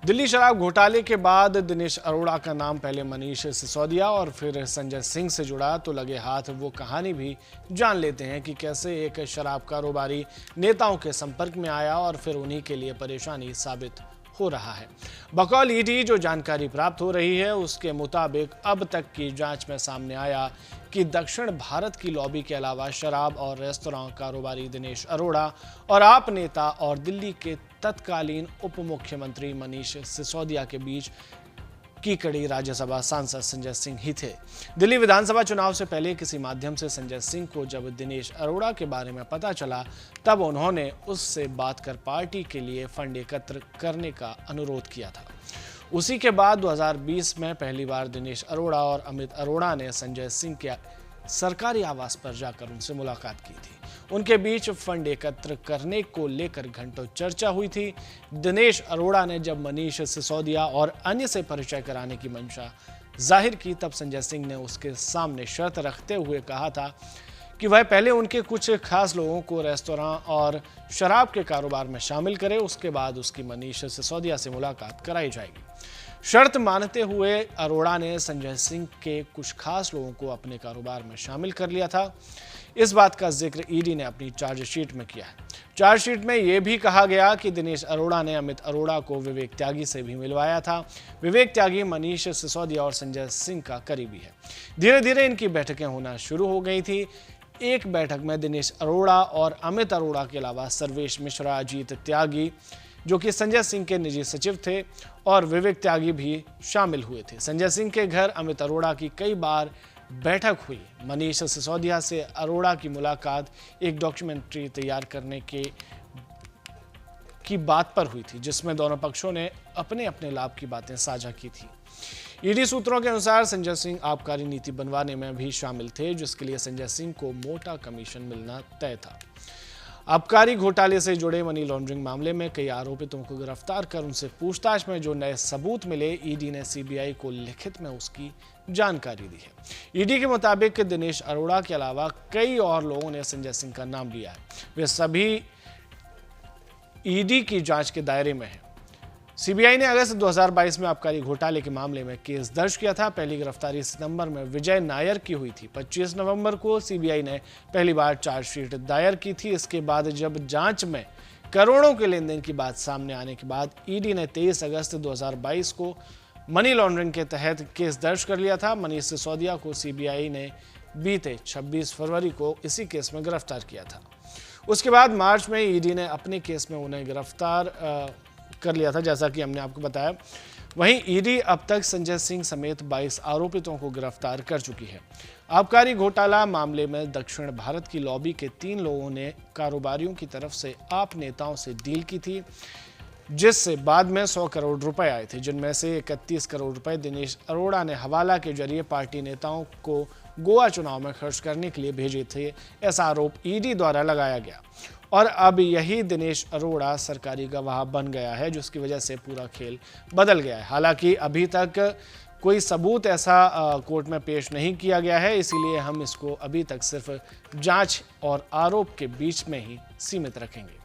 दिल्ली शराब घोटाले के बाद दिनेश अरोड़ा का नाम पहले मनीष सिसोदिया और फिर संजय सिंह से जुड़ा तो लगे हाथ वो कहानी भी जान लेते हैं कि कैसे एक शराब कारोबारी नेताओं के संपर्क में आया और फिर उन्हीं के लिए परेशानी साबित हो रहा है। बकौल ईडी जो जानकारी प्राप्त हो रही है उसके मुताबिक अब तक की जांच में सामने आया कि दक्षिण भारत की लॉबी के अलावा शराब और रेस्तरां कारोबारी दिनेश अरोड़ा और आप नेता और दिल्ली के तत्कालीन उप मुख्यमंत्री मनीष सिसोदिया के बीच की कड़ी राज्यसभा सांसद संजय सिंह ही थे। दिल्ली विधानसभा चुनाव से पहले किसी माध्यम से संजय सिंह को जब दिनेश अरोड़ा के बारे में पता चला तब उन्होंने उससे बात कर पार्टी के लिए फंड एकत्र करने का अनुरोध किया था। उसी के बाद 2020 में पहली बार दिनेश अरोड़ा और अमित अरोड़ा ने संजय सिंह के सरकारी आवास पर जाकर उनसे मुलाकात की थी। उनके बीच फंड एकत्र करने को लेकर घंटों चर्चा हुई थी। दिनेश अरोड़ा ने जब मनीष सिसोदिया और अन्य से परिचय कराने की मंशा जाहिर की तब संजय सिंह ने उसके सामने शर्त रखते हुए कहा था कि वह पहले उनके कुछ खास लोगों को रेस्तरां और शराब के कारोबार में शामिल करे, उसके बाद उसकी मनीष सिसोदिया से मुलाकात कराई जाएगी। शर्त मानते हुए अरोड़ा ने संजय सिंह के कुछ खास लोगों को अपने कारोबार में शामिल कर लिया था। इस बात का जिक्र ईडी ने अपनी चार्जशीट में किया है। चार्जशीट में यह भी कहा गया कि दिनेश अरोड़ा ने अमित अरोड़ा को विवेक त्यागी से भी मिलवाया था। विवेक त्यागी मनीष सिसोदिया और संजय सिंह का करीबी है। धीरे धीरे इनकी बैठकें होना शुरू हो गई थी। एक बैठक में दिनेश अरोड़ा और अमित अरोड़ा के अलावा सर्वेश मिश्रा, अजीत त्यागी जो कि संजय सिंह के निजी सचिव थे और विवेक त्यागी भी शामिल हुए थे। संजय सिंह के घर अमित अरोड़ा की कई बार बैठक हुई। मनीष सिसोदिया से अरोड़ा की मुलाकात एक डॉक्यूमेंट्री तैयार करने की बात पर हुई थी जिसमें दोनों पक्षों ने अपने अपने लाभ की बातें साझा की थी। ईडी सूत्रों के अनुसार संजय सिंह आबकारी नीति बनवाने में भी शामिल थे जिसके लिए संजय सिंह को मोटा कमीशन मिलना तय था। आबकारी घोटाले से जुड़े मनी लॉन्ड्रिंग मामले में कई आरोपितों को गिरफ्तार कर उनसे पूछताछ में जो नए सबूत मिले, ईडी ने सीबीआई को लिखित में उसकी जानकारी दी है। ईडी के मुताबिक दिनेश अरोड़ा के अलावा कई और लोगों ने संजय सिंह का नाम लिया है। वे सभी ईडी की जांच के दायरे में हैं। सीबीआई ने अगस्त 2022 में आबकारी घोटाले के मामले में केस दर्ज किया था। पहली गिरफ्तारी सितंबर में विजय नायर की हुई थी। 25 नवंबर को सीबीआई ने पहली बार चार्जशीट दायर की थी। इसके बाद जब जांच में करोड़ों के लेन देन की बात सामने आने के बाद ईडी ने 23 अगस्त 2022 को मनी लॉन्ड्रिंग के तहत केस दर्ज कर लिया था। मनीष सिसोदिया को सीबीआई ने बीते 26 फरवरी को इसी केस में गिरफ्तार किया था। उसके बाद मार्च में ईडी ने अपने केस में उन्हें गिरफ्तार कर लिया था, जैसा कि हमने आपको बताया। वहीं ईडी अब तक संजय सिंह समेत 22 आरोपितों को गिरफ्तार कर चुकी है। आबकारी घोटाला मामले में दक्षिण भारत की लॉबी के 3 लोगों ने कारोबारियों की तरफ से आप नेताओं से डील की थी जिससे बाद में 100 करोड़ रुपए आए थे, जिनमें से 31 करोड़ रुपए दिनेश अरोड़ा ने हवाला के जरिए पार्टी नेताओं को गोवा चुनाव में खर्च करने के लिए भेजे थे। ऐसा आरोप ईडी द्वारा लगाया गया और अब यही दिनेश अरोड़ा सरकारी गवाह बन गया है जिसकी वजह से पूरा खेल बदल गया है। हालांकि अभी तक कोई सबूत ऐसा कोर्ट में पेश नहीं किया गया है, इसीलिए हम इसको अभी तक सिर्फ जांच और आरोप के बीच में ही सीमित रखेंगे।